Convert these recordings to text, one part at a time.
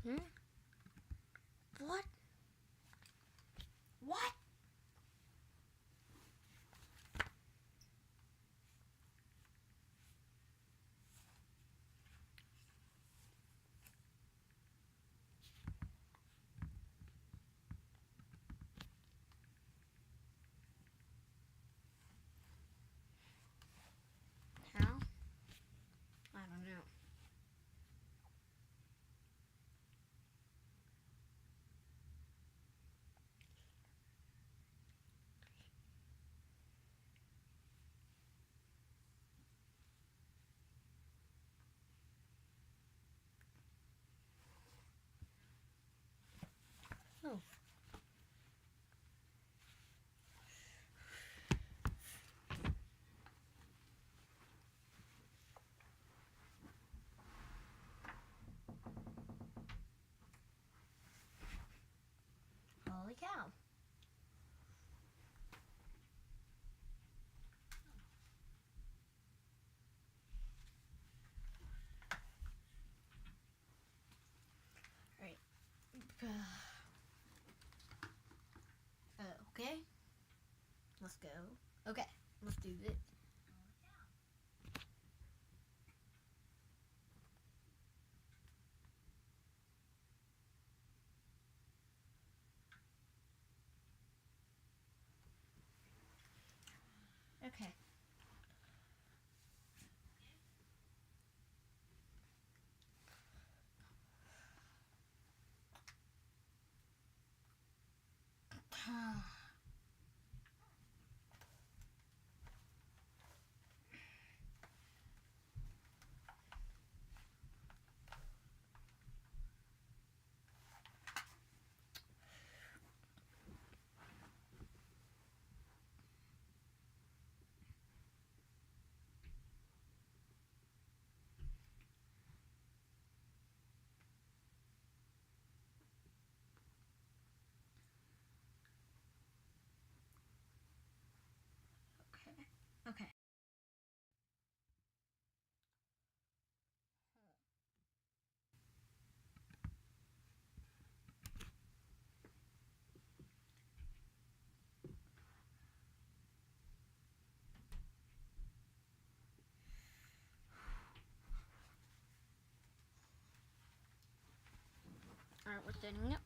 Hmm? What? What? How? I don't know. Oh. Holy cow. Alright. Okay. Let's go. Okay. Let's do this. Okay. Okay. Okay. Alright, we're setting up.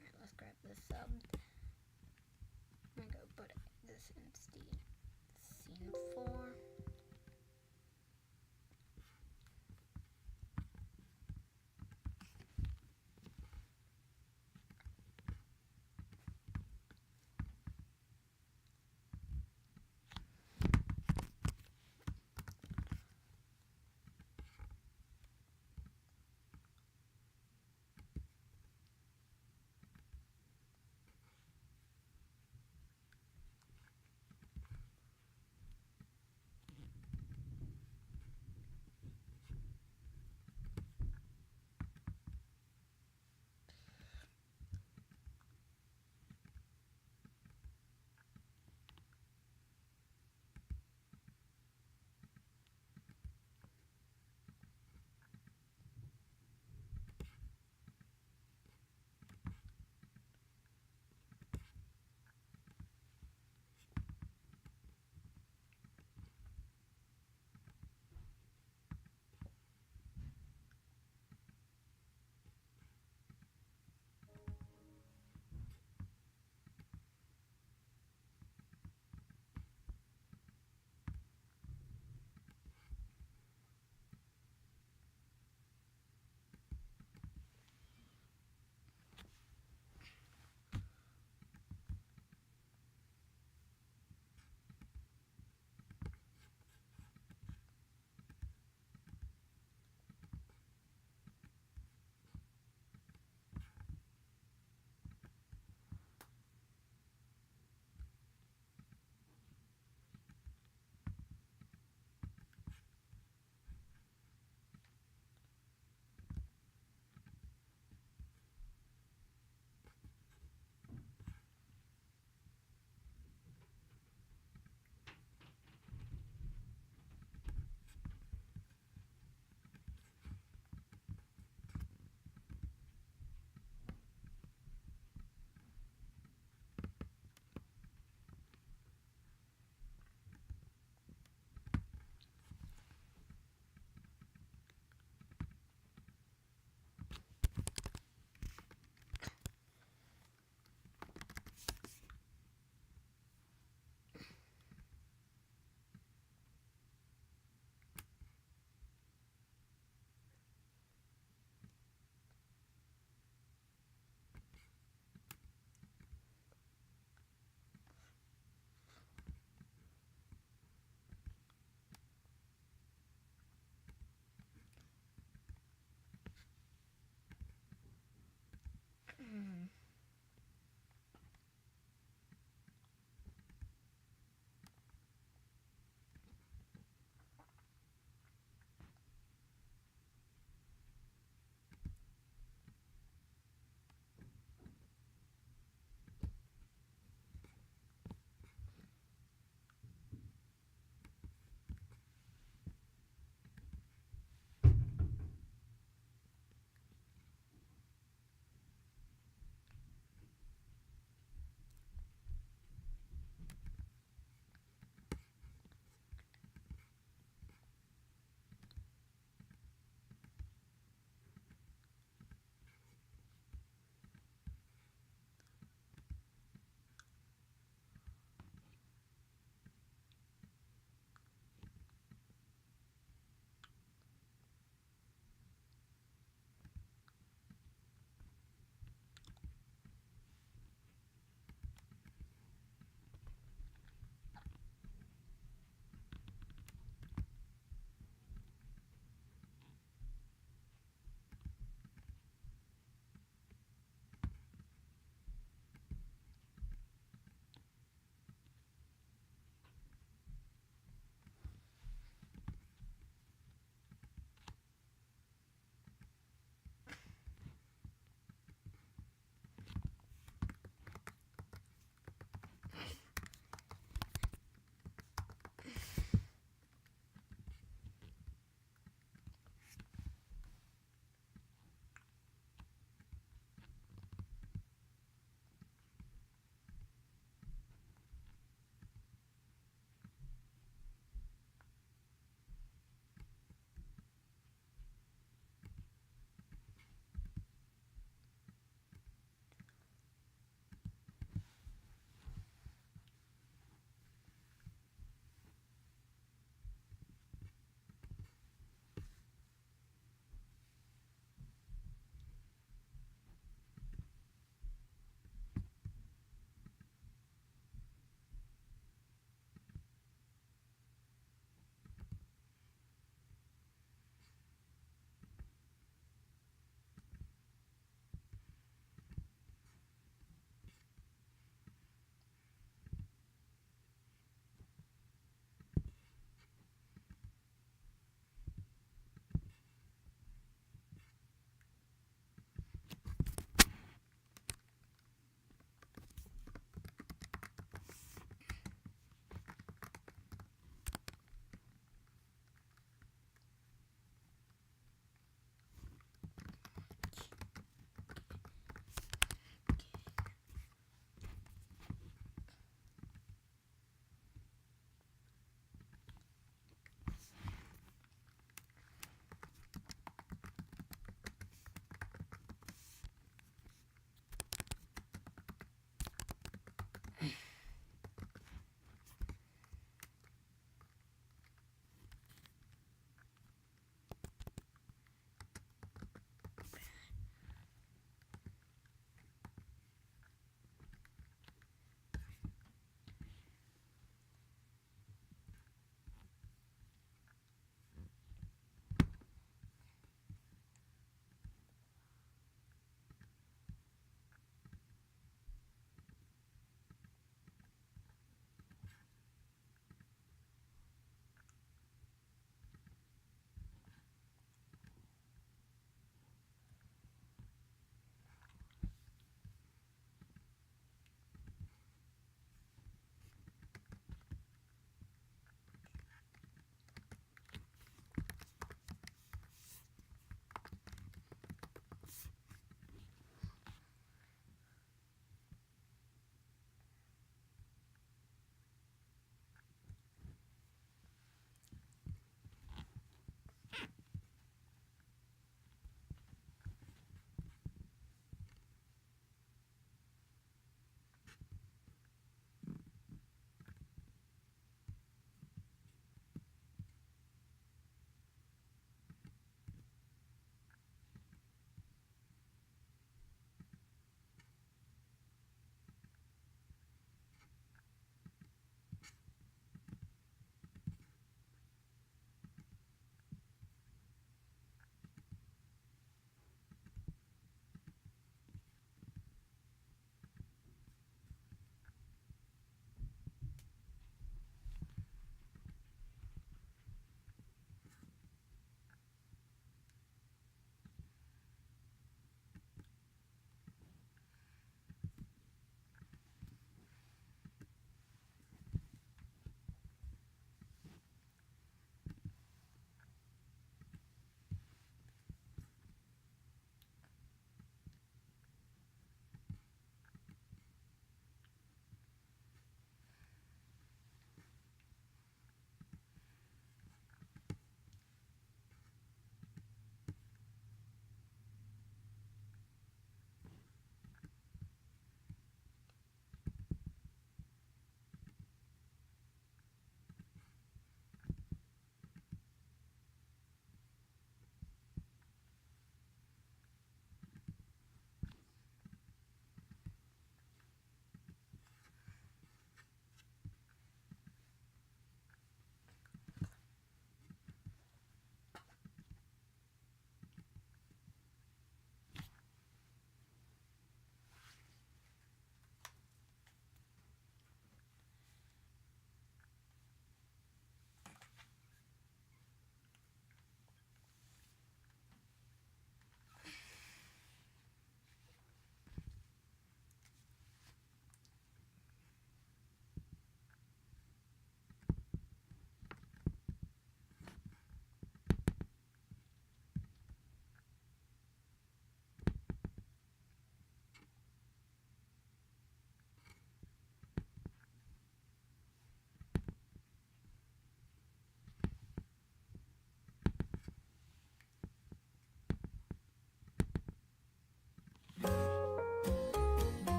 Alright, let's grab this sub. I'm gonna go put this in scene 4.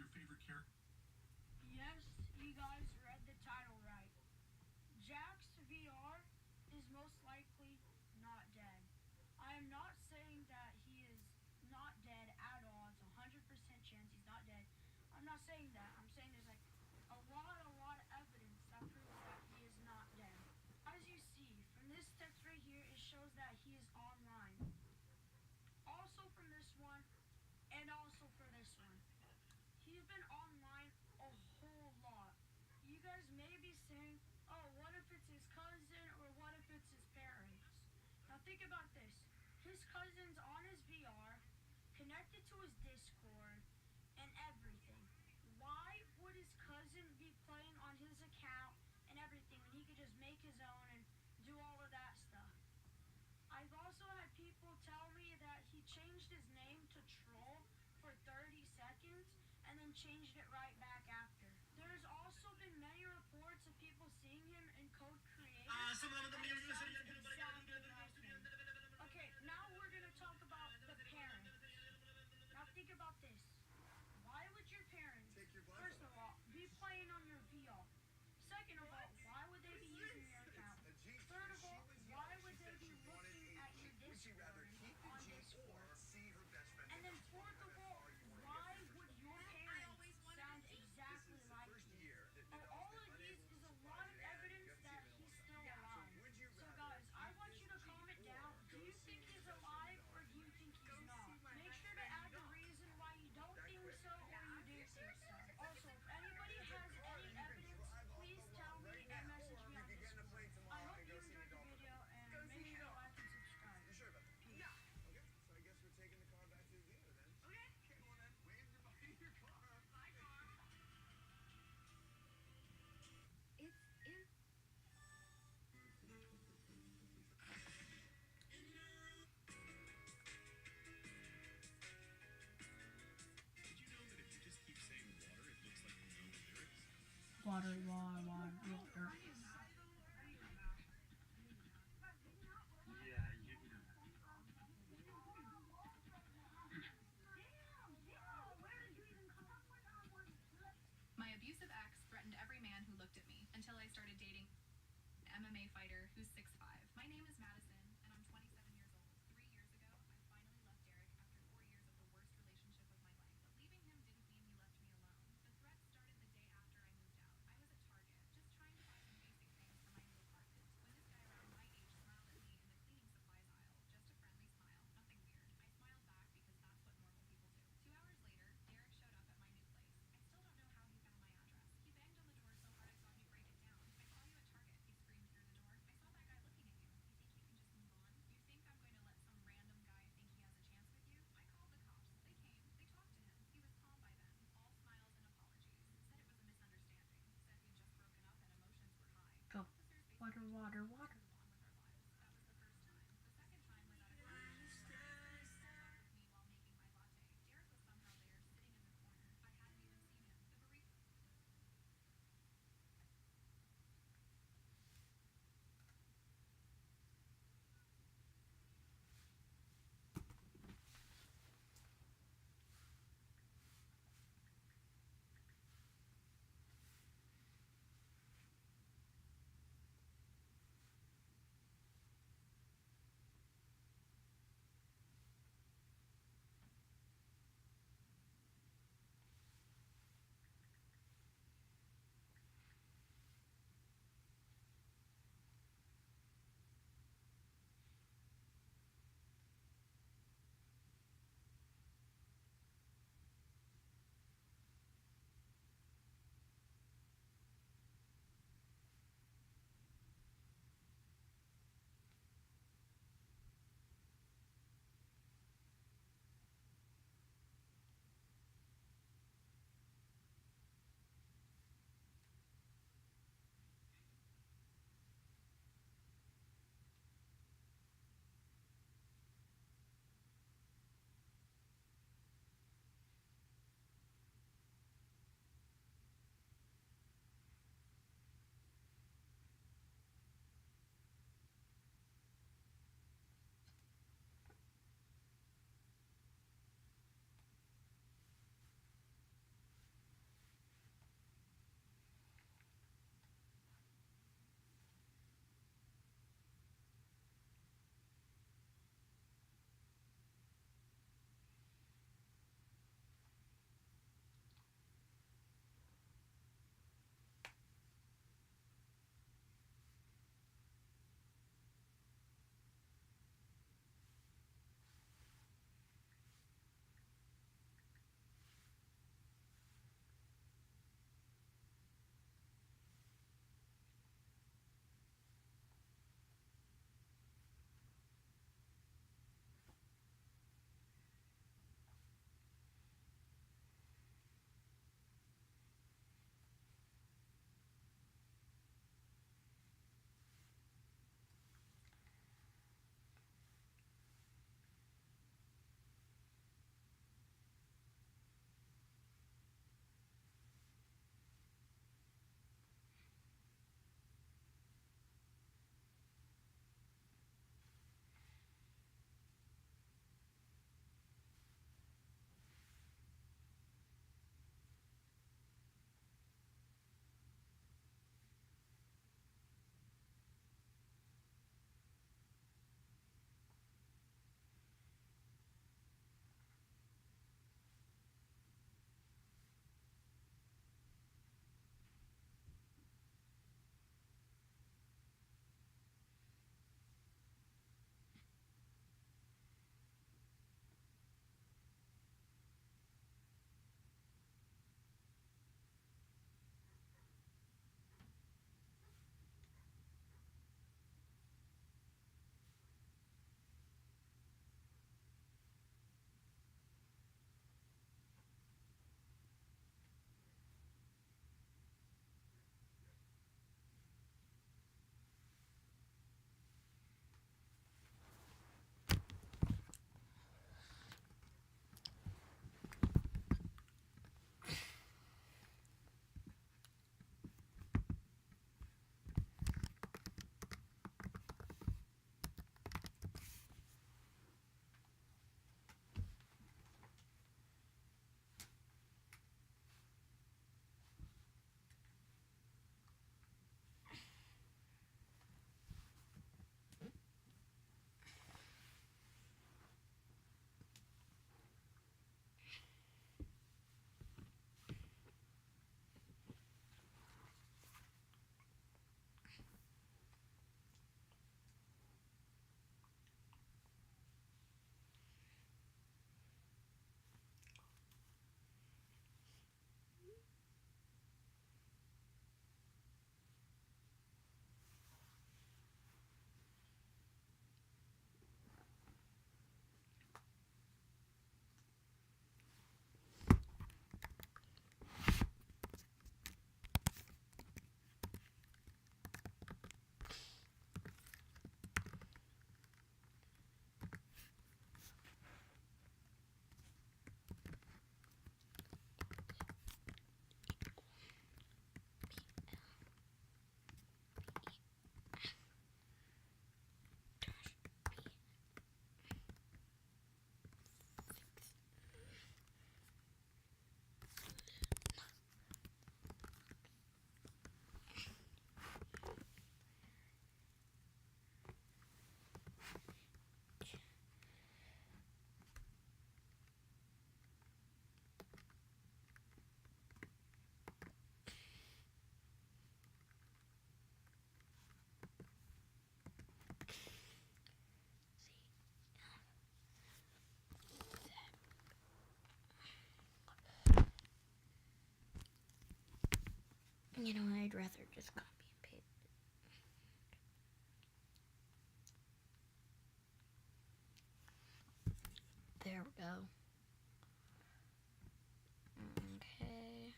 your favorite character? Yes, you guys read the title right. Jax VR is most likely not dead. I am not saying that he is not dead at all. It's 100% chance he's not dead. I'm not saying that. I'm saying there's like a lot of evidence that proves that he is not dead. As you see from this text right here, it shows that he is online. Also from this one, and also for this one. He's been online a whole lot. You guys may be saying, oh, what if it's his cousin or what if it's his parents? Now think about this. His cousin's on his VR, connected to his Discord, and everything. Why would his cousin be playing on his account and everything when he could just make his own and do all of that stuff? I've also had people tell me that he changed his name to Troll for 30 seconds and then changed it right back after. There's also been many reports of people seeing him in Code Creator. Okay, now we're going to talk about the parents. Now think about this. Why would your parents, first of all, be playing on your VR? Second of all, why would they be using your account? Third of all, why would they be looking at your Discord on Discord? And then fourth of all, why would your parents sound exactly like you? All of these is a lot of evidence that he's still alive. So guys, I want you to comment down, do you think he's alive or do you think he's not? Make sure to add the reason why you don't think so or you do think so. Also, if anybody has any evidence, please tell me and message me on Discord. I hope you enjoyed the video and make sure to like and subscribe. You sure about that? Peace. Yeah. Okay, so I guess we're taking the car back to the dealer then. Okay, well then, wave goodbye to your car. Bye, car. It's in. Did you know that if you just keep saying water, it looks like you know the lyrics? Water, water, water, water. Yeah, you know that. My abusive ex threatened every man who looked at me until I started dating an MMA fighter who's 6'5". My name is Madison, and I'm 27 years old. 3 years ago, I finally left Derek after 4 years of the worst relationship of my life. But leaving him didn't mean he left me alone. The threat started the day after I moved out. I was at Target, just trying to buy some basic things for my new apartment, when this guy around my age smiled at me in the cleaning supplies aisle. Just a friendly smile, nothing weird. I smiled back because that's what normal people do. 2 hours later, Derek showed up at my new place. I still don't know how he found my address. He banged on the door so hard I thought he'd break it down. I saw you at Target, he screamed through the door. I saw that guy looking at you. You think you can just move on? You think I'm going to let some random guy think he has a chance with you? I called the cops. They came. They talked to him. He was calm by then. All smiles and apologies. Said it was a misunderstanding. Said we'd just broken up and emotions were high. Go. Officers Water, basically water, told us water. to move on with our lives. That was the first time. The second time was at a car wash. With me while making my latte. Derek was somehow there, sitting in the corner. I hadn't even seen him. The barista. I'd rather just copy and paste it. There we go. Okay.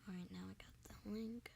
Alright, now I got the link.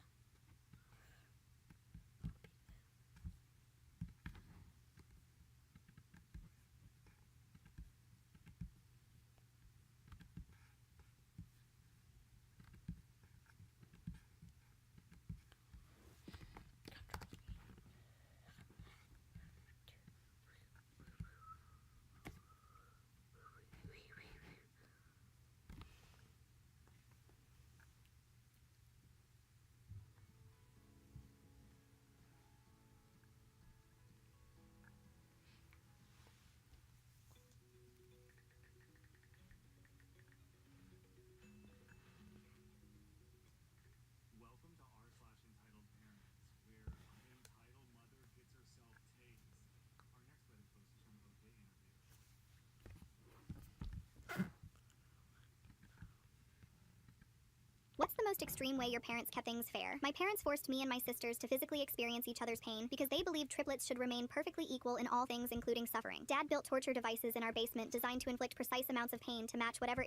Welcome to r/entitled parents, where unentitled mother gets herself tased. Our next Reddit post is from an OK interview. What's the most extreme way your parents kept things fair? My parents forced me and my sisters to physically experience each other's pain because they believed triplets should remain perfectly equal in all things, including suffering. Dad built torture devices in our basement designed to inflict precise amounts of pain to match whatever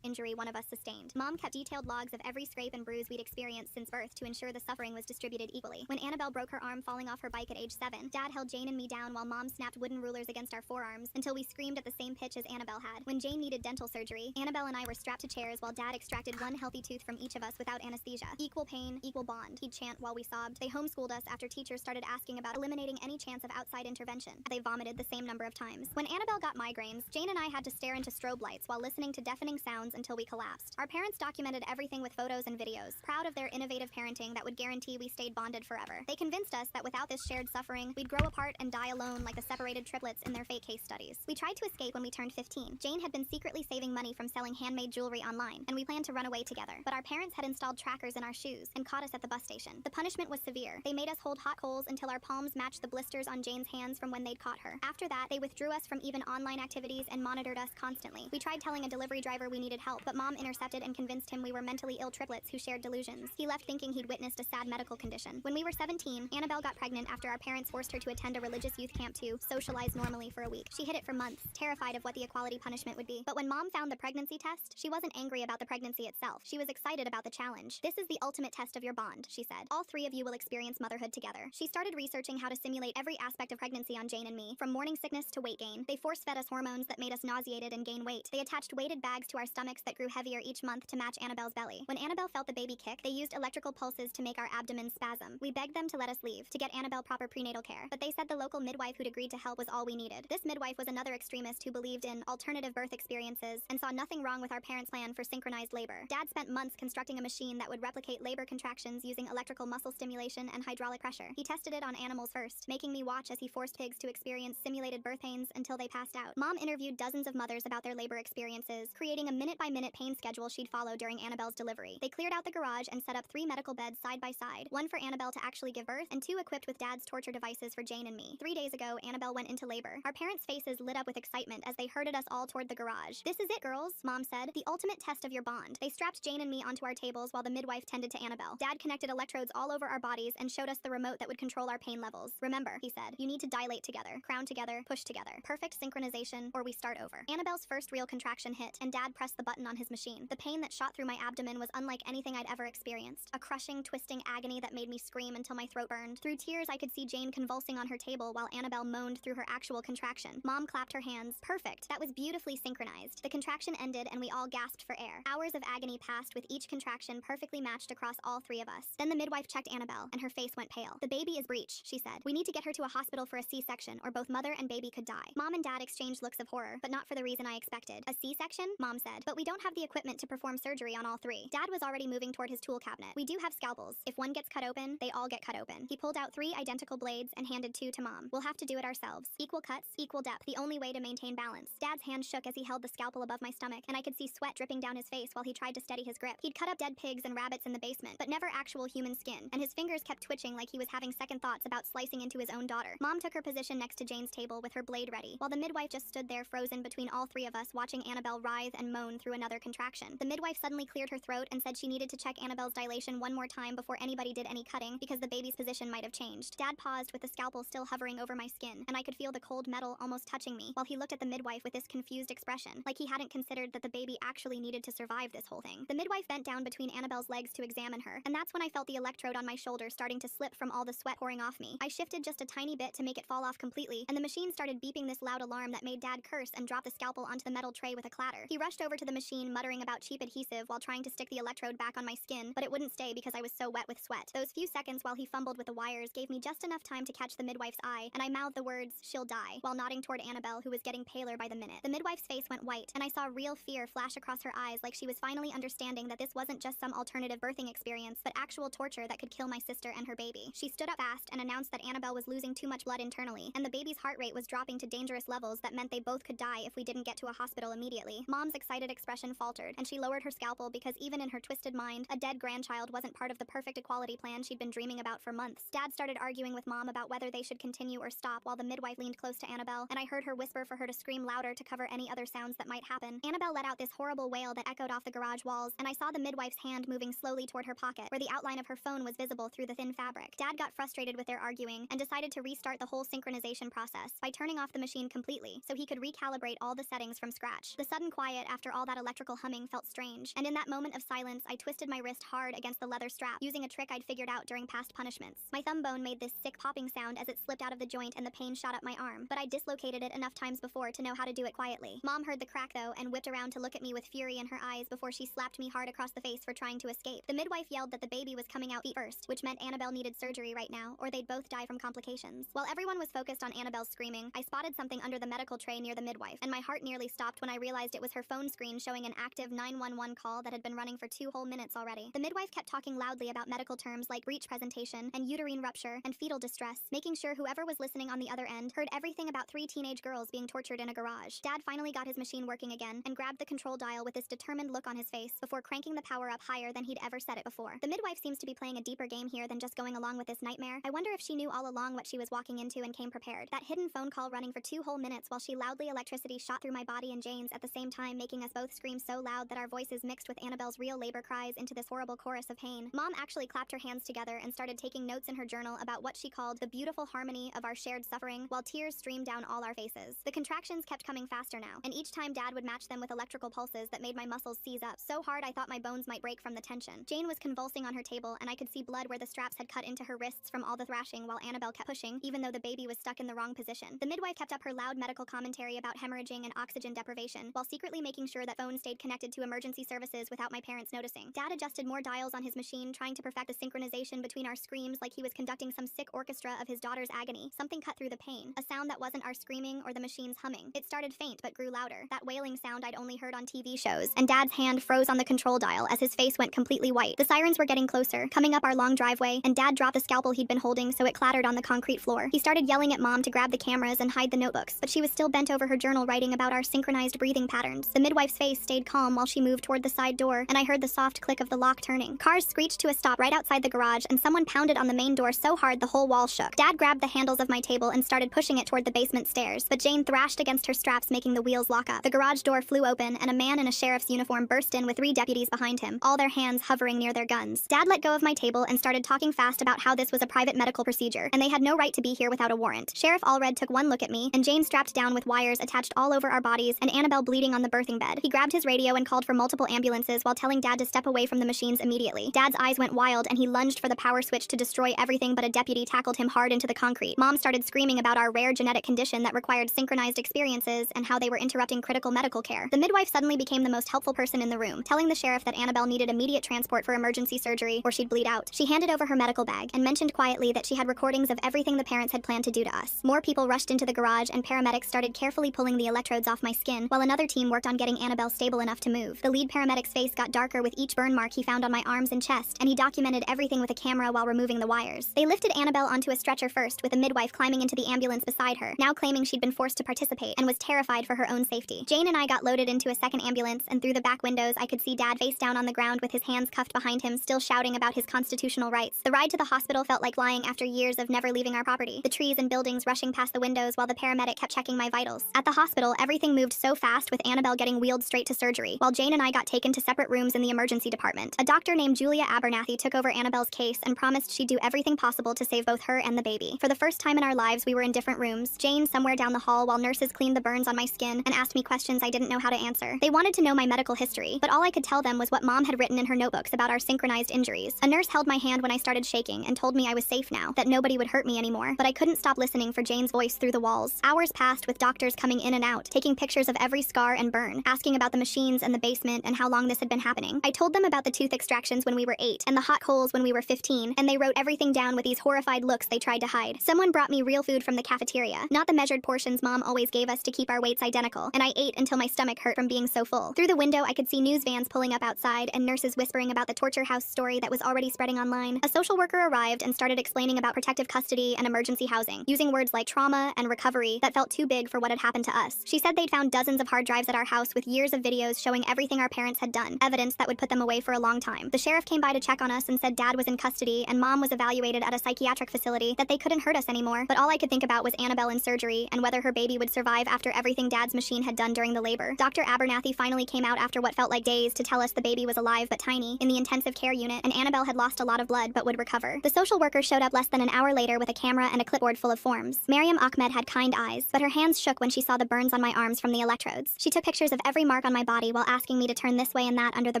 injury one of us sustained. Mom kept detailed logs of every scrape and bruise we'd experienced since birth to ensure the suffering was distributed equally. When Annabelle broke her arm falling off her bike at age 7, Dad held Jane and me down while Mom snapped wooden rulers against our forearms until we screamed at the same pitch as Annabelle had. When Jane needed dental surgery, Annabelle and I were strapped to chairs while Dad extracted one healthy tooth from each of us without anesthesia. Equal pain, equal bond, he'd chant while we sobbed. They homeschooled us after teachers started asking about eliminating any chance of outside intervention. They vomited the same number of times. When Annabelle got migraines, Jane and I had to stare into strobe lights while listening to deafening sounds until we collapsed. Our parents documented everything with photos and videos, proud of their innovative parenting that would guarantee we stayed bonded forever. They convinced us that without this shared suffering, we'd grow apart and die alone like the separated triplets in their fake case studies. We tried to escape when we turned 15. Jane had been secretly saving money from selling handmade jewelry online, and we planned to run away together. But our parents had installed trackers in our shoes and caught us at the bus station. The punishment was severe. They made us hold hot coals until our palms matched the blisters on Jane's hands from when they'd caught her. After that, they withdrew us from even online activities and monitored us constantly. We tried telling a delivery driver we needed help, but Mom intercepted and convinced him we were mentally ill triplets who shared delusions. He left thinking he'd witnessed a sad medical condition. When we were 17, Annabelle got pregnant after our parents forced her to attend a religious youth camp to socialize normally for a week. She hid it for months, terrified of what the equality punishment would be. But when Mom found the pregnancy test, she wasn't angry about the pregnancy itself. She was excited about the challenge. This is the ultimate test of your bond, she said. All three of you will experience motherhood together. She started researching how to simulate every aspect of pregnancy on Jane and me, from morning sickness to weight gain. They force-fed us hormones that made us nauseated and gain weight. They attached weighted bags to our stomachs that grew heavier each month to match Annabelle's belly. When Annabelle felt the baby kick, they used electrical pulses to make our abdomen spasm. We begged them to let us leave, to get Annabelle proper prenatal care, but they said the local midwife who'd agreed to help was all we needed. This midwife was another extremist who believed in alternative birth experiences and saw nothing wrong with our parents' plan for synchronized labor. Dad spent months constructing a machine that would replicate labor contractions using electrical muscle stimulation and hydraulic pressure. He tested it on animals first, making me watch as he forced pigs to experience simulated birth pains until they passed out. Mom interviewed dozens of mothers about their labor experiences, creating a minute-by-minute pain schedule she'd follow during Annabelle's delivery. They cleared out the garage and set up 3 medical beds side by side, one for Annabelle to actually give birth, and 2 equipped with Dad's torture devices for Jane and me. 3 days ago, Annabelle went into labor. Our parents' faces lit up with excitement as they herded us all toward the garage. "This is it, girls," Mom said. "The ultimate test of your bond." They strapped Jane and me onto our tables while the midwife tended to Annabelle. Dad connected electrodes all over our bodies and showed us the remote that would control our pain levels. "Remember," he said, "you need to dilate together, crown together, push together. Perfect synchronization, or we start over." Annabelle's first real contraction hit, and Dad pressed the button on his machine. The pain that shot through my abdomen was unlike anything I'd ever experienced. A crushing, twisting agony that made me scream until my throat burned. Through tears, I could see Jane convulsing on her table while Annabelle moaned through her actual contraction. Mom clapped her hands. "Perfect. That was beautifully synchronized." The contraction ended and we all gasped for air. Hours of agony passed with each contraction perfectly matched across all 3 of us. Then the midwife checked Annabelle, and her face went pale. "The baby is breech," she said. "We need to get her to a hospital for a C-section, or both mother and baby could die." Mom and Dad exchanged looks of horror, but not for the reason I expected. "A C-section?" Mom said. "But but we don't have the equipment to perform surgery on all three. Dad was already moving toward his tool cabinet. We do have scalpels. If one gets cut open, they all get cut open. He pulled out 3 identical blades and handed 2 to Mom. We'll have to do it ourselves. Equal cuts, equal depth, the only way to maintain balance. Dad's hand shook as he held the scalpel above my stomach, and I could see sweat dripping down his face while he tried to steady his grip. He'd cut up dead pigs and rabbits in the basement, but never actual human skin, and his fingers kept twitching like he was having second thoughts about slicing into his own daughter. Mom took her position next to Jane's table with her blade ready, while the midwife just stood there frozen between all 3 of us, watching Annabelle writhe and moan through another contraction. The midwife suddenly cleared her throat and said she needed to check Annabelle's dilation one more time before anybody did any cutting, because the baby's position might have changed. Dad paused with the scalpel still hovering over my skin, and I could feel the cold metal almost touching me, while he looked at the midwife with this confused expression, like he hadn't considered that the baby actually needed to survive this whole thing. The midwife bent down between Annabelle's legs to examine her, and that's when I felt the electrode on my shoulder starting to slip from all the sweat pouring off me. I shifted just a tiny bit to make it fall off completely, and the machine started beeping this loud alarm that made Dad curse and drop the scalpel onto the metal tray with a clatter. He rushed over to the machine, muttering about cheap adhesive while trying to stick the electrode back on my skin, but it wouldn't stay because I was so wet with sweat. Those few seconds while he fumbled with the wires gave me just enough time to catch the midwife's eye, and I mouthed the words, "She'll die," while nodding toward Annabelle, who was getting paler by the minute. The midwife's face went white, and I saw real fear flash across her eyes, like she was finally understanding that this wasn't just some alternative birthing experience, but actual torture that could kill my sister and her baby. She stood up fast and announced that Annabelle was losing too much blood internally, and the baby's heart rate was dropping to dangerous levels that meant they both could die if we didn't get to a hospital immediately. Mom's excited expression faltered, and she lowered her scalpel because even in her twisted mind, a dead grandchild wasn't part of the perfect equality plan she'd been dreaming about for months. Dad started arguing with Mom about whether they should continue or stop, while the midwife leaned close to Annabelle, and I heard her whisper for her to scream louder to cover any other sounds that might happen. Annabelle let out this horrible wail that echoed off the garage walls, and I saw the midwife's hand moving slowly toward her pocket, where the outline of her phone was visible through the thin fabric. Dad got frustrated with their arguing and decided to restart the whole synchronization process by turning off the machine completely so he could recalibrate all the settings from scratch. The sudden quiet after all that electrical humming felt strange, and in that moment of silence, I twisted my wrist hard against the leather strap, using a trick I'd figured out during past punishments. My thumb bone made this sick popping sound as it slipped out of the joint and the pain shot up my arm, but I dislocated it enough times before to know how to do it quietly. Mom heard the crack though and whipped around to look at me with fury in her eyes before she slapped me hard across the face for trying to escape. The midwife yelled that the baby was coming out feet first, which meant Annabelle needed surgery right now, or they'd both die from complications. While everyone was focused on Annabelle's screaming, I spotted something under the medical tray near the midwife, and my heart nearly stopped when I realized it was her phone screen showing an active 911 call that had been running for 2 whole minutes already. The midwife kept talking loudly about medical terms like breech presentation and uterine rupture and fetal distress, making sure whoever was listening on the other end heard everything about 3 teenage girls being tortured in a garage. Dad finally got his machine working again and grabbed the control dial with this determined look on his face before cranking the power up higher than he'd ever set it before. The midwife seems to be playing a deeper game here than just going along with this nightmare. I wonder if she knew all along what she was walking into and came prepared. That hidden phone call running for 2 whole minutes while she loudly electricity shot through my body and Jane's at the same time, making us both scream so loud that our voices mixed with Annabelle's real labor cries into this horrible chorus of pain. Mom actually clapped her hands together and started taking notes in her journal about what she called the beautiful harmony of our shared suffering, while tears streamed down all our faces. The contractions kept coming faster now, and each time Dad would match them with electrical pulses that made my muscles seize up so hard I thought my bones might break from the tension. Jane was convulsing on her table, and I could see blood where the straps had cut into her wrists from all the thrashing, while Annabelle kept pushing, even though the baby was stuck in the wrong position. The midwife kept up her loud medical commentary about hemorrhaging and oxygen deprivation, while secretly making sure that phones stayed connected to emergency services without my parents noticing. Dad adjusted more dials on his machine, trying to perfect the synchronization between our screams like he was conducting some sick orchestra of his daughter's agony. Something cut through the pain, a sound that wasn't our screaming or the machine's humming. It started faint but grew louder, that wailing sound I'd only heard on TV shows, and Dad's hand froze on the control dial as his face went completely white. The sirens were getting closer, coming up our long driveway, and Dad dropped the scalpel he'd been holding so it clattered on the concrete floor. He started yelling at Mom to grab the cameras and hide the notebooks, but she was still bent over her journal writing about our synchronized breathing patterns. The midwife's face stayed calm while she moved toward the side door, and I heard the soft click of the lock turning. Cars screeched to a stop right outside the garage, and someone pounded on the main door so hard the whole wall shook. Dad grabbed the handles of my table and started pushing it toward the basement stairs, but Jane thrashed against her straps, making the wheels lock up. The garage door flew open, and a man in a sheriff's uniform burst in with 3 deputies behind him, all their hands hovering near their guns. Dad let go of my table and started talking fast about how this was a private medical procedure, and they had no right to be here without a warrant. Sheriff Allred took one look at me, and Jane strapped down with wires attached all over our bodies, and Annabelle bleeding on the birthing bed. He grabbed his radio and called for multiple ambulances while telling Dad to step away from the machines immediately. Dad's eyes went wild, and he lunged for the power switch to destroy everything, but a deputy tackled him hard into the concrete. Mom started screaming about our rare genetic condition that required synchronized experiences and how they were interrupting critical medical care. The midwife suddenly became the most helpful person in the room, telling the sheriff that Annabelle needed immediate transport for emergency surgery or she'd bleed out. She handed over her medical bag and mentioned quietly that she had recordings of everything the parents had planned to do to us. More people rushed into the garage, and paramedics started carefully pulling the electrodes off my skin, while another team worked on getting Annabelle Annabelle stable enough to move. The lead paramedic's face got darker with each burn mark he found on my arms and chest, and he documented everything with a camera while removing the wires. They lifted Annabelle onto a stretcher first, with a midwife climbing into the ambulance beside her, now claiming she'd been forced to participate and was terrified for her own safety. Jane and I got loaded into a second ambulance, and through the back windows I could see Dad face down on the ground with his hands cuffed behind him, still shouting about his constitutional rights. The ride to the hospital felt like lying after years of never leaving our property, the trees and buildings rushing past the windows while the paramedic kept checking my vitals. At the hospital, everything moved so fast, with Annabelle getting wheeled straight to surgery, while Jane and I got taken to separate rooms in the emergency department. A doctor named Julia Abernathy took over Annabelle's case and promised she'd do everything possible to save both her and the baby. For the first time in our lives, we were in different rooms, Jane somewhere down the hall while nurses cleaned the burns on my skin and asked me questions I didn't know how to answer. They wanted to know my medical history, but all I could tell them was what Mom had written in her notebooks about our synchronized injuries. A nurse held my hand when I started shaking and told me I was safe now, that nobody would hurt me anymore, but I couldn't stop listening for Jane's voice through the walls. Hours passed with doctors coming in and out, taking pictures of every scar and burn, asking about the machines and the basement and how long this had been happening. I told them about the tooth extractions when we were 8 and the hot coals when we were 15, and they wrote everything down with these horrified looks they tried to hide. Someone brought me real food from the cafeteria, not the measured portions Mom always gave us to keep our weights identical, and I ate until my stomach hurt from being so full. Through the window I could see news vans pulling up outside and nurses whispering about the torture house story that was already spreading online. A social worker arrived and started explaining about protective custody and emergency housing, using words like trauma and recovery that felt too big for what had happened to us. She said they'd found dozens of hard drives at our house with years of videos showing everything our parents had done, evidence that would put them away for a long time. The sheriff came by to check on us and said Dad was in custody and Mom was evaluated at a psychiatric facility, that they couldn't hurt us anymore, but all I could think about was Annabelle in surgery and whether her baby would survive after everything Dad's machine had done during the labor. Dr. Abernathy finally came out after what felt like days to tell us the baby was alive but tiny, in the intensive care unit, and Annabelle had lost a lot of blood but would recover. The social worker showed up less than an hour later with a camera and a clipboard full of forms. Mariam Ahmed had kind eyes, but her hands shook when she saw the burns on my arms from the electrodes. She took pictures of every mark on my body while asking me to turn this way and that under the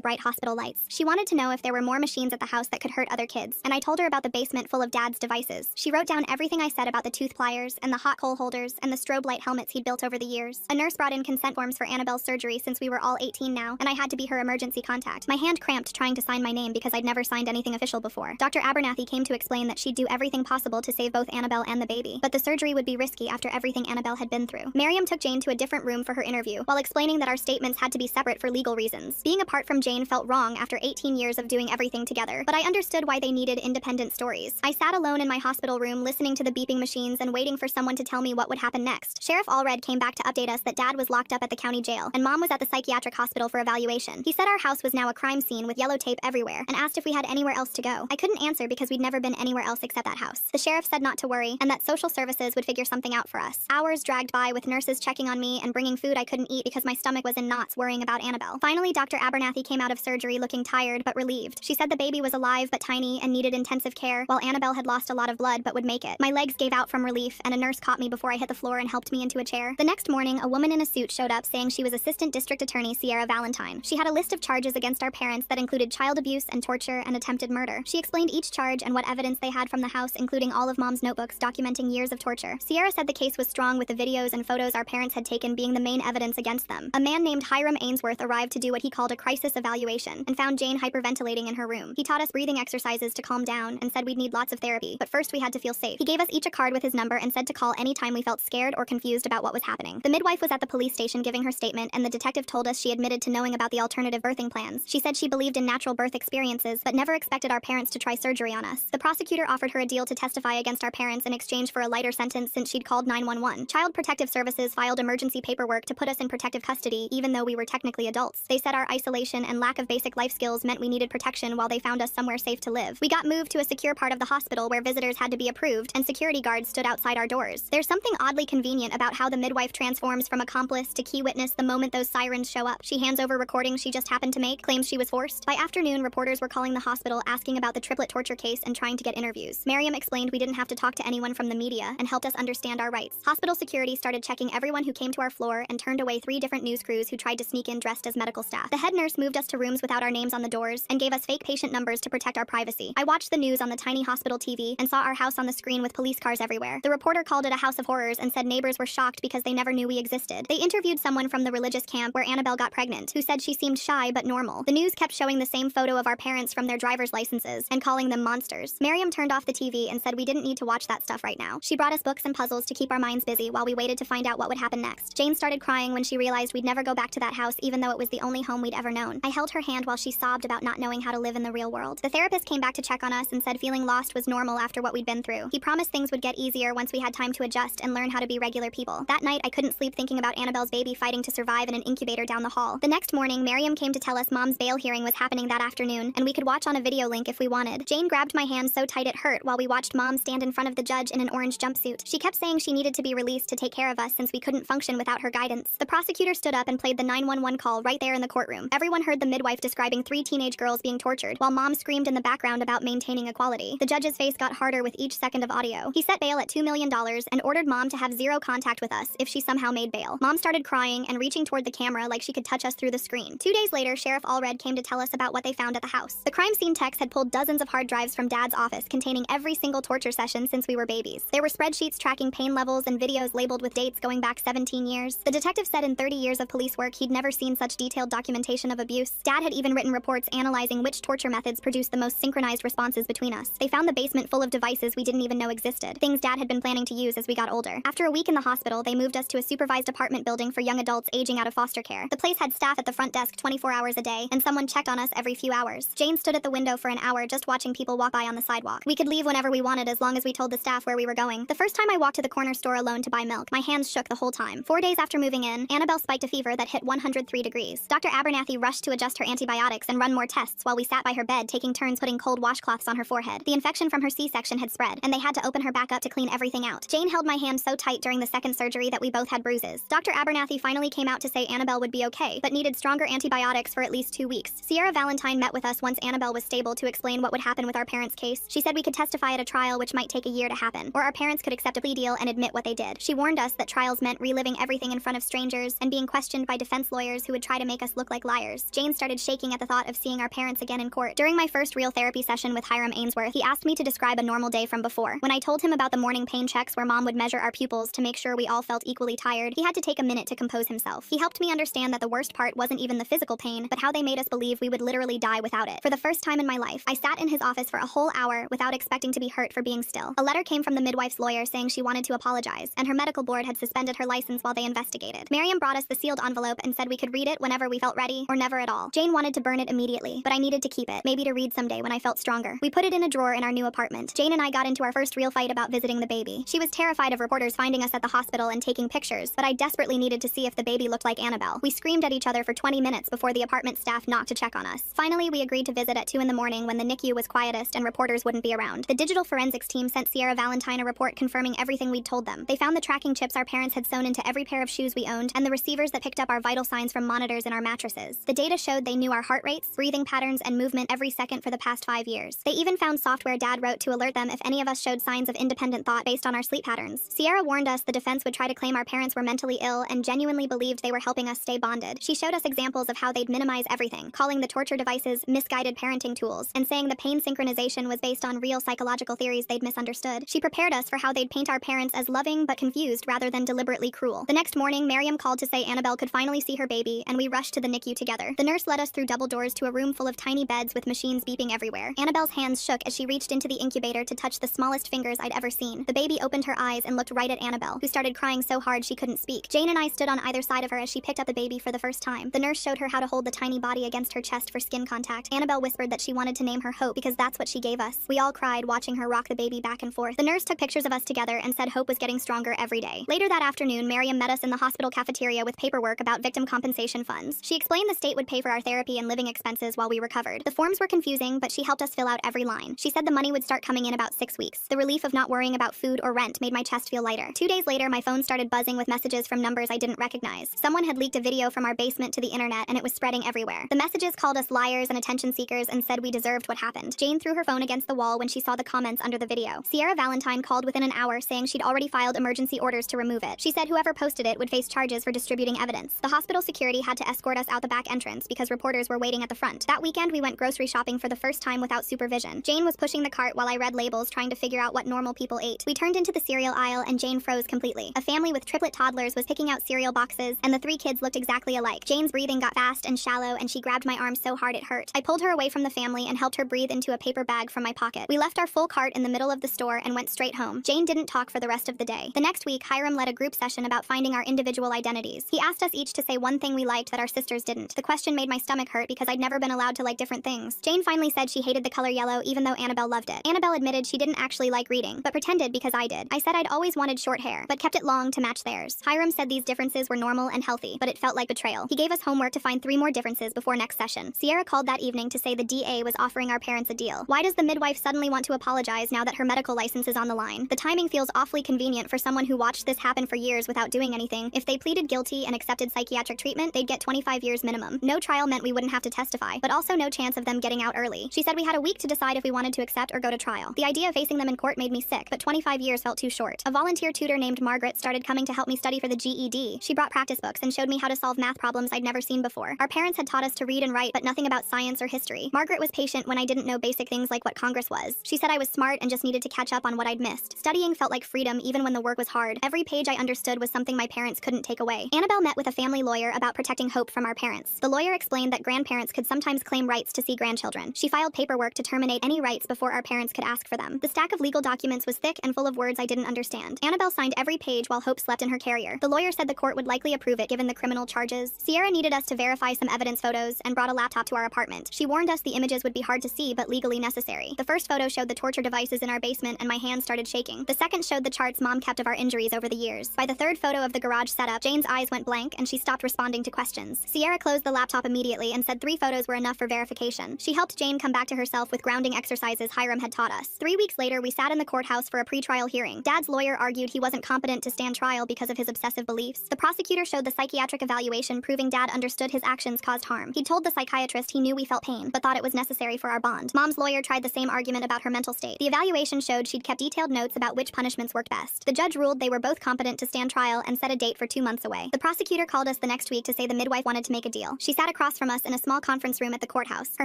bright hospital lights. She wanted to know if there were more machines at the house that could hurt other kids, and I told her about the basement full of Dad's devices. She wrote down everything I said about the tooth pliers and the hot coal holders and the strobe light helmets he'd built over the years. A nurse brought in consent forms for Annabelle's surgery since we were all 18 now, and I had to be her emergency contact. My hand cramped trying to sign my name because I'd never signed anything official before. Dr. Abernathy came to explain that she'd do everything possible to save both Annabelle and the baby, but the surgery would be risky after everything Annabelle had been through. Mariam took Jane to a different room for her interview, while explaining that our statements had to be separate for legal reasons. Being apart from Jane felt wrong after 18 years of doing everything together, but I understood why they needed independent stories. I sat alone in my hospital room listening to the beeping machines and waiting for someone to tell me what would happen next. Sheriff Allred came back to update us that Dad was locked up at the county jail, and Mom was at the psychiatric hospital for evaluation. He said our house was now a crime scene with yellow tape everywhere, and asked if we had anywhere else to go. I couldn't answer because we'd never been anywhere else except that house. The sheriff said not to worry, and that social services would figure something out for us. Hours dragged by with nurses checking on me and bringing food I couldn't eat because my stomach was in knots worrying about Annabelle. Finally, Dr. Abernathy came out of surgery looking tired but relieved. She said the baby was alive but tiny and needed intensive care, while Annabelle had lost a lot of blood but would make it. My legs gave out from relief, and a nurse caught me before I hit the floor and helped me into a chair. The next morning, a woman in a suit showed up saying she was Assistant District Attorney Sierra Valentine. She had a list of charges against our parents that included child abuse and torture and attempted murder. She explained each charge and what evidence they had from the house, including all of Mom's notebooks documenting years of torture. Sierra said the case was strong, with the videos and photos our parents had taken being the main evidence against them. A man named Hiram Ainsworth arrived to do what he called a crisis evaluation and found Jane hyperventilating in her room. He taught us breathing exercises to calm down and said we'd need lots of therapy, but first we had to feel safe. He gave us each a card with his number and said to call anytime we felt scared or confused about what was happening. The midwife was at the police station giving her statement, and the detective told us she admitted to knowing about the alternative birthing plans. She said she believed in natural birth experiences but never expected our parents to try surgery on us. The prosecutor offered her a deal to testify against our parents in exchange for a lighter sentence since she'd called 911. Child Protective Services filed emergency paperwork to put us in protective custody even though we were technically adults. They said our isolation and lack of basic life skills meant we needed protection while they found us somewhere safe to live. We got moved to a secure part of the hospital where visitors had to be approved and security guards stood outside our doors. There's something oddly convenient about how the midwife transforms from accomplice to key witness the moment those sirens show up. She hands over recordings she just happened to make, claims she was forced. By afternoon, reporters were calling the hospital asking about the triplet torture case and trying to get interviews. Mariam explained we didn't have to talk to anyone from the media and helped us understand our rights. Hospital security started checking everyone who came to our floor and turned away 3 different news crews who tried to sneak in dressed as medical staff. The head nurse moved us to rooms without our names on the doors and gave us fake patient numbers to protect our privacy. I watched the news on the tiny hospital TV and saw our house on the screen with police cars everywhere. The reporter called it a house of horrors and said neighbors were shocked because they never knew we existed. They interviewed someone from the religious camp where Annabelle got pregnant, who said she seemed shy but normal. The news kept showing the same photo of our parents from their driver's licenses and calling them monsters. Mariam turned off the TV and said we didn't need to watch that stuff right now. She brought us books and puzzles to keep our minds busy while we waited to find out what would happen next. Jane started crying when she realized we'd never go back to that house even though it was the only home we'd ever known. I held her hand while she sobbed about not knowing how to live in the real world. The therapist came back to check on us and said feeling lost was normal after what we'd been through. He promised things would get easier once we had time to adjust and learn how to be regular people. That night, I couldn't sleep thinking about Annabelle's baby fighting to survive in an incubator down the hall. The next morning, Miriam came to tell us Mom's bail hearing was happening that afternoon, and we could watch on a video link if we wanted. Jane grabbed my hand so tight it hurt while we watched Mom stand in front of the judge in an orange jumpsuit. She kept saying she needed to be released to take care of us since we couldn't function without her guidance. The prosecutor stood up and played the 911 call right there in the courtroom. Everyone heard the midwife describing 3 teenage girls being tortured, while Mom screamed in the background about maintaining equality. The judge's face got harder with each second of audio. He set bail at $2 million and ordered Mom to have 0 contact with us if she somehow made bail. Mom started crying and reaching toward the camera like she could touch us through the screen. 2 days later, Sheriff Allred came to tell us about what they found at the house. The crime scene techs had pulled dozens of hard drives from Dad's office containing every single torture session since we were babies. There were spreadsheets tracking pain levels and videos labeled with dates going back 17 years. The detective said in 30 years of police work he'd never seen such detailed documentation of abuse. Dad had even written reports analyzing which torture methods produced the most synchronized responses between us. They found the basement full of devices we didn't even know existed, things Dad had been planning to use as we got older. After a week in the hospital, they moved us to a supervised apartment building for young adults aging out of foster care. The place had staff at the front desk 24 hours a day, and someone checked on us every few hours. Jane stood at the window for an hour just watching people walk by on the sidewalk. We could leave whenever we wanted as long as we told the staff where we were going. The first time I walked to the corner store alone to buy milk, my hands shook the whole time. 4 days after moving in, Annabelle spiked a fever that hit 103 degrees. Dr. Abernathy rushed to adjust her antibiotics and run more tests while we sat by her bed taking turns putting cold washcloths on her forehead. The infection from her C-section had spread, and they had to open her back up to clean everything out. Jane held my hand so tight during the second surgery that we both had bruises. Dr. Abernathy finally came out to say Annabelle would be okay, but needed stronger antibiotics for at least 2 weeks. Sierra Valentine met with us once Annabelle was stable to explain what would happen with our parents' case. She said we could testify at a trial which might take a year to happen, or our parents could accept a plea deal and admit what they did. She warned us that trials meant reliving everything in front of strangers and being questioned by defense lawyers who would try to make us look like liars. Jane started shaking at the thought of seeing our parents again in court. During my first real therapy session with Hiram Ainsworth, he asked me to describe a normal day from before. When I told him about the morning pain checks where Mom would measure our pupils to make sure we all felt equally tired, he had to take a minute to compose himself. He helped me understand that the worst part wasn't even the physical pain, but how they made us believe we would literally die without it. For the first time in my life, I sat in his office for a whole hour without expecting to be hurt for being still. A letter came from the midwife's lawyer saying she wanted to apologize, and her medical board had suspended her license while they investigated. Miriam brought us the sealed envelope and said we could read it whenever we felt ready, or never at all. Jane wanted to burn it immediately, but I needed to keep it, maybe to read someday when I felt stronger. We put it in a drawer in our new apartment. Jane and I got into our first real fight about visiting the baby. She was terrified of reporters finding us at the hospital and taking pictures, but I desperately needed to see if the baby looked like Annabelle. We screamed at each other for 20 minutes before the apartment staff knocked to check on us. Finally, we agreed to visit at 2 in the morning when the NICU was quietest and reporters wouldn't be around. The digital forensics team sent Sierra Valentine a report confirming everything we'd told them. They found the tracking chips our parents had sewn into every pair of shoes we owned and the receivers that picked up our vital signs from monitors in our mattresses. The data showed they knew our heart rates, breathing patterns, and movement every second for the past 5 years. They even found software Dad wrote to alert them if any of us showed signs of independent thought based on our sleep patterns. Sierra warned us the defense would try to claim our parents were mentally ill and genuinely believed they were helping us stay bonded. She showed us examples of how they'd minimize everything, calling the torture devices misguided parenting tools, and saying the pain synchronization was based on real psychological theories they'd misunderstood. She prepared us for how they'd paint our parents as loving but confused rather than deliberately cruel. The next morning, Miriam called to say Annabelle could finally see her baby, and we rushed to the NICU together. The nurse led us through double doors to a room full of tiny beds with machines beeping everywhere. Annabelle's hands shook as she reached into the incubator to touch the smallest fingers I'd ever seen. The baby opened her eyes and looked right at Annabelle, who started crying so hard she couldn't speak. Jane and I stood on either side of her as she picked up the baby for the first time. The nurse showed her how to hold the tiny body against her chest for skin contact. Annabelle whispered that she wanted to name her Hope because that's what she gave us. We all cried watching her rock the baby back and forth. The nurse took pictures of us together and said Hope was getting stronger every day. Later that afternoon, Miriam met us in the hospital cafeteria with paperwork about victim compensation funds. She explained the state would pay for our therapy and living expenses while we recovered. The forms were confusing, but she helped us fill out every line. She said the money would start coming in about 6 weeks. The relief of not worrying about food or rent made my chest feel lighter. 2 days later, my phone started buzzing with messages from numbers I didn't recognize. Someone had leaked a video from our basement to the internet and it was spreading everywhere. The messages called us liars and attention seekers and said we deserved what happened. Jane threw her phone against the wall when she saw the comments under the video. Sierra Valentine called within an hour saying she'd already filed emergency orders to remove it. She said whoever posted it would face charges for distributing evidence. The hospital security had to escort us out the back entrance because reporters were waiting at the front. That weekend, we went grocery shopping for the first time without supervision. Jane was pushing the cart while I read labels trying to figure out what normal people ate. We turned into the cereal aisle and Jane froze completely. A family with triplet toddlers was picking out cereal boxes and the 3 kids looked exactly alike. Jane's breathing got fast and shallow and she grabbed my arm so hard it hurt. I pulled her away from the family and helped her breathe into a paper bag from my pocket. We left our full cart in the middle of the store and went straight home. Jane didn't talk for the rest of the day. The next week, Hiram led a group session about finding our individual identities. He asked us each to to say one thing we liked that our sisters didn't. The question made my stomach hurt because I'd never been allowed to like different things. Jane finally said she hated the color yellow even though Annabelle loved it. Annabelle admitted she didn't actually like reading, but pretended because I did. I said I'd always wanted short hair, but kept it long to match theirs. Hiram said these differences were normal and healthy, but it felt like betrayal. He gave us homework to find 3 more differences before next session. Sierra called that evening to say the DA was offering our parents a deal. Why does the midwife suddenly want to apologize now that her medical license is on the line? The timing feels awfully convenient for someone who watched this happen for years without doing anything. If they pleaded guilty and accepted psychiatric treatment, they'd get 25 years minimum. No trial meant we wouldn't have to testify, but also no chance of them getting out early. She said we had a week to decide if we wanted to accept or go to trial. The idea of facing them in court made me sick, but 25 years felt too short. A volunteer tutor named Margaret started coming to help me study for the GED. She brought practice books and showed me how to solve math problems I'd never seen before. Our parents had taught us to read and write, but nothing about science or history. Margaret was patient when I didn't know basic things like what Congress was. She said I was smart and just needed to catch up on what I'd missed. Studying felt like freedom even when the work was hard. Every page I understood was something my parents couldn't take away. Annabelle met with a family lawyer about protecting hope from our parents. The lawyer explained that grandparents could sometimes claim rights to see grandchildren. She filed paperwork to terminate any rights before our parents could ask for them. The stack of legal documents was thick and full of words I didn't understand. Annabelle signed every page while Hope slept in her carrier. The lawyer said the court would likely approve it given the criminal charges. Sierra needed us to verify some evidence photos and brought a laptop to our apartment. She warned us the images would be hard to see but legally necessary. The first photo showed the torture devices in our basement and my hands started shaking. The second showed the charts Mom kept of our injuries over the years. By the third photo of the garage setup, Jane's eyes went blank and she stopped responding to questions. Sierra closed the laptop immediately and said 3 photos were enough for verification. She helped Jane come back to herself with grounding exercises Hiram had taught us. 3 weeks later, we sat in the courthouse for a pretrial hearing. Dad's lawyer argued he wasn't competent to stand trial because of his obsessive beliefs. The prosecutor showed the psychiatric evaluation proving Dad understood his actions caused harm. He told the psychiatrist he knew we felt pain, but thought it was necessary for our bond. Mom's lawyer tried the same argument about her mental state. The evaluation showed she'd kept detailed notes about which punishments worked best. The judge ruled they were both competent to stand trial and set a date for 2 months away. The prosecutor called us the next week to say the midwife wanted to make a deal. She sat across from us in a small conference room at the courthouse, her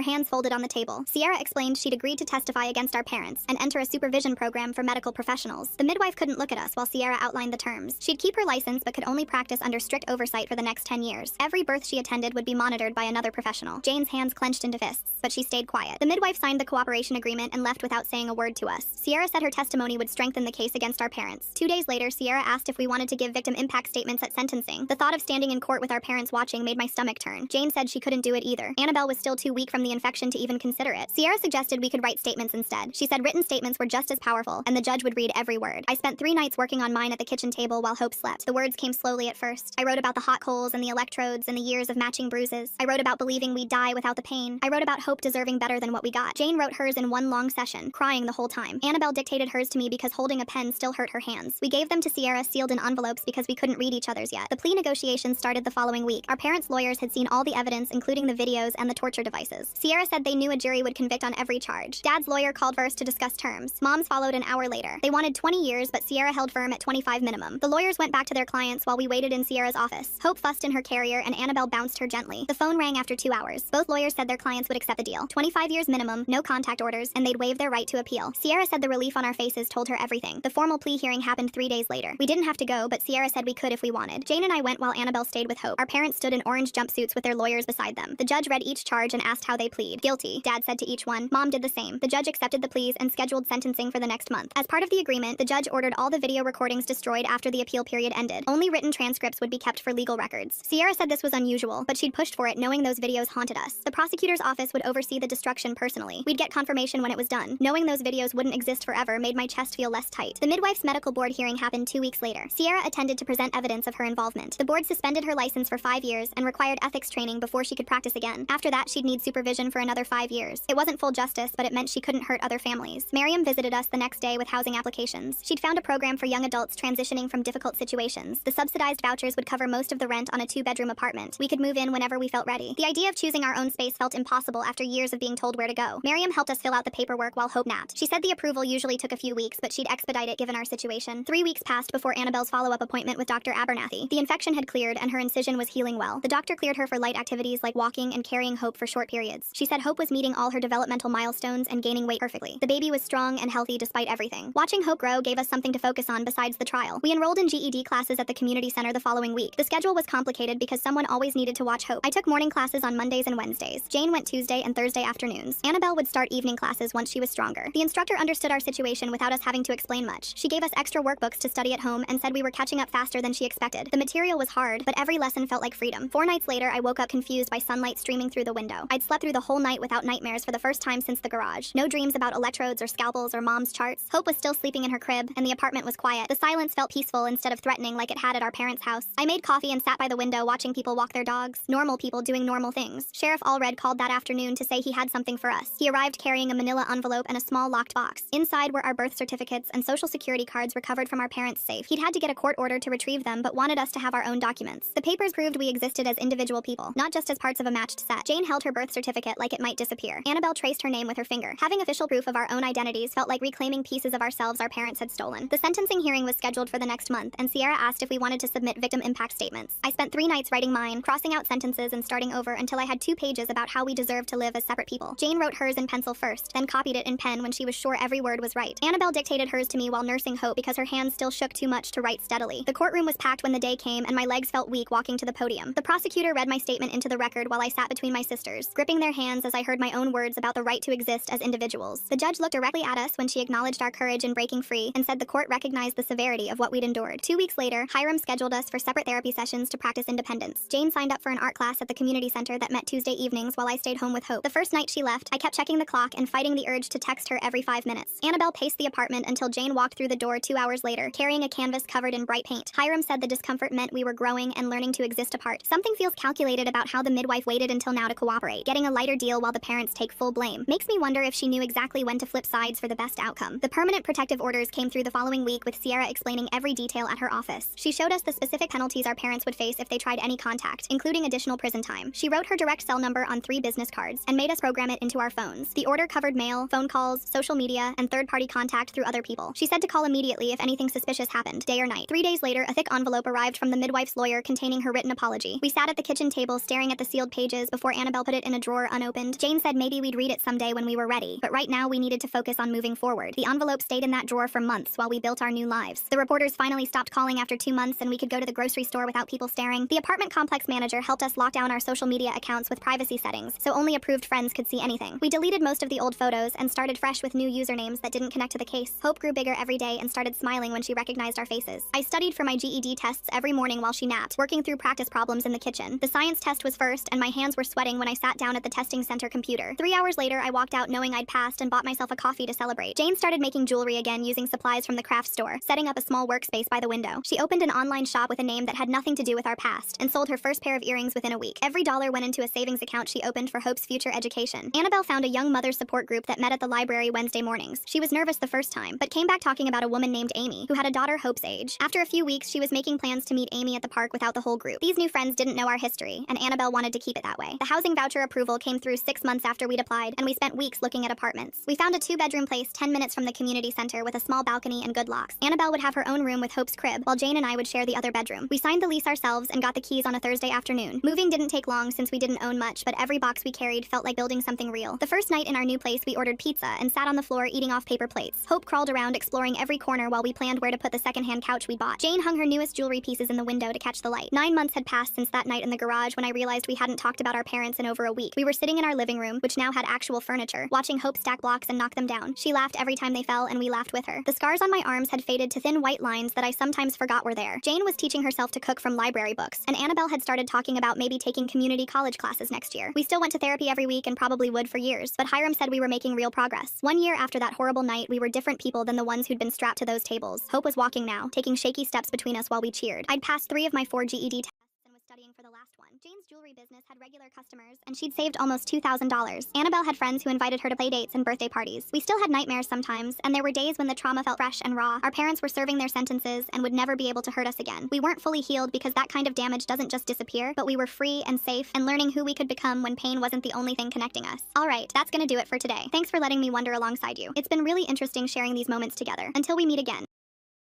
hands folded on the table. Sierra explained she'd agreed to testify against our parents and enter a supervision program for medical professionals. The midwife couldn't look at us while Sierra outlined the terms. She'd keep her license but could only practice under strict oversight for the next 10 years. Every birth she attended would be monitored by another professional. Jane's hands clenched into fists, but she stayed quiet. The midwife signed the cooperation agreement and left without saying a word to us. Sierra said her testimony would strengthen the case against our parents. 2 days later, Sierra asked if we wanted to give victim impact statements at sentencing. The thought of standing in court with our parents watching made my stomach turn. Jane said she couldn't do it either. Annabelle was still too weak from the infection to even consider it. Sierra suggested we could write statements instead. She said written statements were just as powerful, and the judge would read every word. I spent 3 nights working on mine at the kitchen table while Hope slept. The words came slowly at first. I wrote about the hot coals and the electrodes and the years of matching bruises. I wrote about believing we'd die without the pain. I wrote about Hope deserving better than what we got. Jane wrote hers in one long session, crying the whole time. Annabelle dictated hers to me because holding a pen still hurt her hands. We gave them to Sierra sealed in envelopes because we couldn't read each other's yet. The plea negotiations started the following week. Our parents' lawyers had seen all the evidence, including the videos and the torture devices. Sierra said they knew a jury would convict on every charge. Dad's lawyer called first to discuss terms. Mom's followed an hour later. They wanted 20 years, but Sierra held firm at 25 minimum. The lawyers went back to their clients while we waited in Sierra's office. Hope fussed in her carrier and Annabelle bounced her gently. The phone rang after 2 hours. Both lawyers said their clients would accept the deal. 25 years minimum, no contact orders, and they'd waive their right to appeal. Sierra said the relief on our faces told her everything. The formal plea hearing happened 3 days later. We didn't have to go, but Sierra said we could if we wanted. Jane and I went while Annabelle stayed with Hope. Our parents stood in orange jumpsuits with their lawyers beside them. The judge read each charge and asked how they plead. Guilty, Dad said to each one. Mom did the same. The judge accepted the pleas and scheduled sentencing for the next month. As part of the agreement, the judge ordered all the video recordings destroyed after the appeal period ended. Only written transcripts would be kept for legal records. Sierra said this was unusual, but she'd pushed for it knowing those videos haunted us. The prosecutor's office would oversee the destruction personally. We'd get confirmation when it was done. Knowing those videos wouldn't exist forever made my chest feel less tight. The midwife's medical board hearing happened 2 weeks later. Sierra attended to present evidence of her involvement. The board suspended her license for 5 years and required ethics training before she could practice again. After that, she'd need supervision for another 5 years. It wasn't full justice, but it meant she couldn't hurt other families. Miriam visited us the next day with housing applications. She'd found a program for young adults transitioning from difficult situations. The subsidized vouchers would cover most of the rent on a 2-bedroom apartment. We could move in whenever we felt ready. The idea of choosing our own space felt impossible after years of being told where to go. Miriam helped us fill out the paperwork while Hope napped. She said the approval usually took a few weeks, but she'd expedite it given our situation. 3 weeks passed before Annabelle's follow-up appointment with Dr. Abernathy. The infection had cleared and her incision was healing well. The doctor cleared her for light activities like walking and carrying Hope for short periods. She said Hope was meeting all her developmental milestones and gaining weight perfectly. The baby was strong and healthy despite everything. Watching Hope grow gave us something to focus on besides the trial. We enrolled in GED classes at the community center the following week. The schedule was complicated because someone always needed to watch Hope. I took morning classes on Mondays and Wednesdays. Jane went Tuesday and Thursday afternoons. Annabelle would start evening classes once she was stronger. The instructor understood our situation without us having to explain much. She gave us extra workbooks to study at home and said we were catching up faster than she expected. The material was hard, but every Every lesson felt like freedom. 4 nights later, I woke up confused by sunlight streaming through the window. I'd slept through the whole night without nightmares for the first time since the garage. No dreams about electrodes or scalpels or mom's charts. Hope was still sleeping in her crib, and the apartment was quiet. The silence felt peaceful instead of threatening like it had at our parents' house. I made coffee and sat by the window watching people walk their dogs. Normal people doing normal things. Sheriff Allred called that afternoon to say he had something for us. He arrived carrying a manila envelope and a small locked box. Inside were our birth certificates and social security cards recovered from our parents' safe. He'd had to get a court order to retrieve them, but wanted us to have our own documents. The papers proved we existed as individual people, not just as parts of a matched set. Jane held her birth certificate like it might disappear. Annabelle traced her name with her finger. Having official proof of our own identities felt like reclaiming pieces of ourselves our parents had stolen. The sentencing hearing was scheduled for the next month, and Sierra asked if we wanted to submit victim impact statements. I spent 3 nights writing mine, crossing out sentences and starting over until I had 2 pages about how we deserved to live as separate people. Jane wrote hers in pencil first, then copied it in pen when she was sure every word was right. Annabelle dictated hers to me while nursing Hope because her hands still shook too much to write steadily. The courtroom was packed when the day came, and my legs felt weak walking to the podium. The prosecutor read my statement into the record while I sat between my sisters, gripping their hands as I heard my own words about the right to exist as individuals. The judge looked directly at us when she acknowledged our courage in breaking free and said the court recognized the severity of what we'd endured. 2 weeks later, Hiram scheduled us for separate therapy sessions to practice independence. Jane signed up for an art class at the community center that met Tuesday evenings while I stayed home with Hope. The first night she left, I kept checking the clock and fighting the urge to text her every 5 minutes. Annabelle paced the apartment until Jane walked through the door 2 hours later, carrying a canvas covered in bright paint. Hiram said the discomfort meant we were growing and learning to exist apart. Something feels calculated about how the midwife waited until now to cooperate, getting a lighter deal while the parents take full blame. Makes me wonder if she knew exactly when to flip sides for the best outcome. The permanent protective orders came through the following week with Sierra explaining every detail at her office. She showed us the specific penalties our parents would face if they tried any contact, including additional prison time. She wrote her direct cell number on 3 business cards and made us program it into our phones. The order covered mail, phone calls, social media, and third-party contact through other people. She said to call immediately if anything suspicious happened, day or night. 3 days later, a thick envelope arrived from the midwife's lawyer containing her written apology. We sat at the kitchen table staring at the sealed pages before Annabelle put it in a drawer unopened. Jane said maybe we'd read it someday when we were ready, but right now we needed to focus on moving forward. The envelope stayed in that drawer for months while we built our new lives. The reporters finally stopped calling after 2 months and we could go to the grocery store without people staring. The apartment complex manager helped us lock down our social media accounts with privacy settings, so only approved friends could see anything. We deleted most of the old photos and started fresh with new usernames that didn't connect to the case. Hope grew bigger every day and started smiling when she recognized our faces. I studied for my GED tests every morning while she napped, working through practice problems in the kitchen. The science test was first, and my hands were sweating when I sat down at the testing center computer. 3 hours later, I walked out knowing I'd passed and bought myself a coffee to celebrate. Jane started making jewelry again using supplies from the craft store, setting up a small workspace by the window. She opened an online shop with a name that had nothing to do with our past, and sold her first pair of earrings within a week. Every dollar went into a savings account she opened for Hope's future education. Annabelle found a young mother support group that met at the library Wednesday mornings. She was nervous the first time, but came back talking about a woman named Amy, who had a daughter Hope's age. After a few weeks, she was making plans to meet Amy at the park without the whole group. These new friends didn't know our history, and Annabelle wanted to keep it that way. The housing voucher approval came through 6 months after we'd applied, and we spent weeks looking at apartments. We found a 2-bedroom place 10 minutes from the community center with a small balcony and good locks. Annabelle would have her own room with Hope's crib, while Jane and I would share the other bedroom. We signed the lease ourselves and got the keys on a Thursday afternoon. Moving didn't take long since we didn't own much, but every box we carried felt like building something real. The first night in our new place, we ordered pizza and sat on the floor eating off paper plates. Hope crawled around exploring every corner while we planned where to put the secondhand couch we bought. Jane hung her newest jewelry pieces in the window to catch the light. 9 months had passed since that night in the garage when I realized we hadn't talked about our parents in over a week. We were sitting in our living room, which now had actual furniture, watching Hope stack blocks and knock them down. She laughed every time they fell, and we laughed with her. The scars on my arms had faded to thin white lines that I sometimes forgot were there. Jane was teaching herself to cook from library books, and Annabelle had started talking about maybe taking community college classes next year. We still went to therapy every week and probably would for years, but Hiram said we were making real progress. 1 year after that horrible night, we were different people than the ones who'd been strapped to those tables. Hope was walking now, taking shaky steps between us while we cheered. I'd passed 3 of my 4 GED tests and was studying for the last one. Jane's jewelry business had regular customers, and she'd saved almost $2,000. Annabelle had friends who invited her to play dates and birthday parties. We still had nightmares sometimes, and there were days when the trauma felt fresh and raw. Our parents were serving their sentences and would never be able to hurt us again. We weren't fully healed because that kind of damage doesn't just disappear, but we were free and safe and learning who we could become when pain wasn't the only thing connecting us. Alright, that's gonna do it for today. Thanks for letting me wonder alongside you. It's been really interesting sharing these moments together. Until we meet again.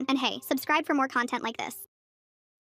And hey, subscribe for more content like this.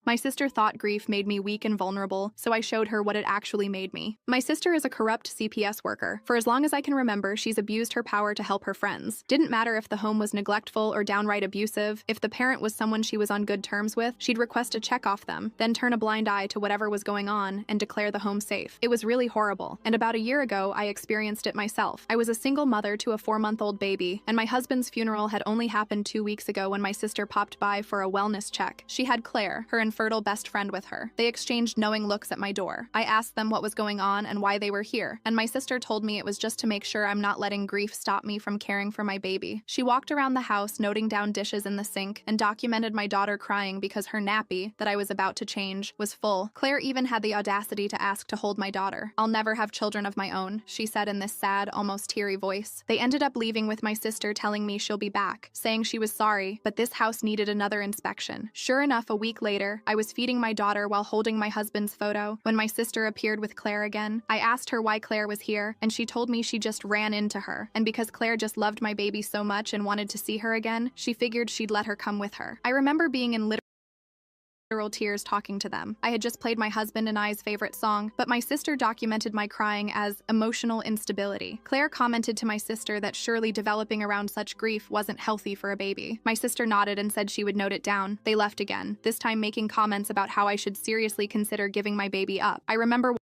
My sister thought grief made me weak and vulnerable, so I showed her what it actually made me. My sister is a corrupt CPS worker. For as long as I can remember, she's abused her power to help her friends. Didn't matter if the home was neglectful or downright abusive. If the parent was someone she was on good terms with, she'd request a check off them, then turn a blind eye to whatever was going on and declare the home safe. It was really horrible, and about a year ago, I experienced it myself. I was a single mother to a 4-month-old baby, and my husband's funeral had only happened 2 weeks ago when my sister popped by for a wellness check. She had Claire, her infertile best friend with her. They exchanged knowing looks at my door. I asked them what was going on and why they were here, and my sister told me it was just to make sure I'm not letting grief stop me from caring for my baby. She walked around the house, noting down dishes in the sink, and documented my daughter crying because her nappy, that I was about to change, was full. Claire even had the audacity to ask to hold my daughter. "I'll never have children of my own," she said in this sad, almost teary voice. They ended up leaving with my sister telling me she'll be back, saying she was sorry, but this house needed another inspection. Sure enough, a week later, I was feeding my daughter while holding my husband's photo when my sister appeared with Claire again. I asked her why Claire was here, and she told me she just ran into her, and because Claire just loved my baby so much and wanted to see her again, she figured she'd let her come with her. I remember being in literal tears talking to them. I had just played my husband and I's favorite song, but my sister documented my crying as emotional instability. Claire commented to my sister that surely developing around such grief wasn't healthy for a baby. My sister nodded and said she would note it down. They left again, this time making comments about how I should seriously consider giving my baby up. I remember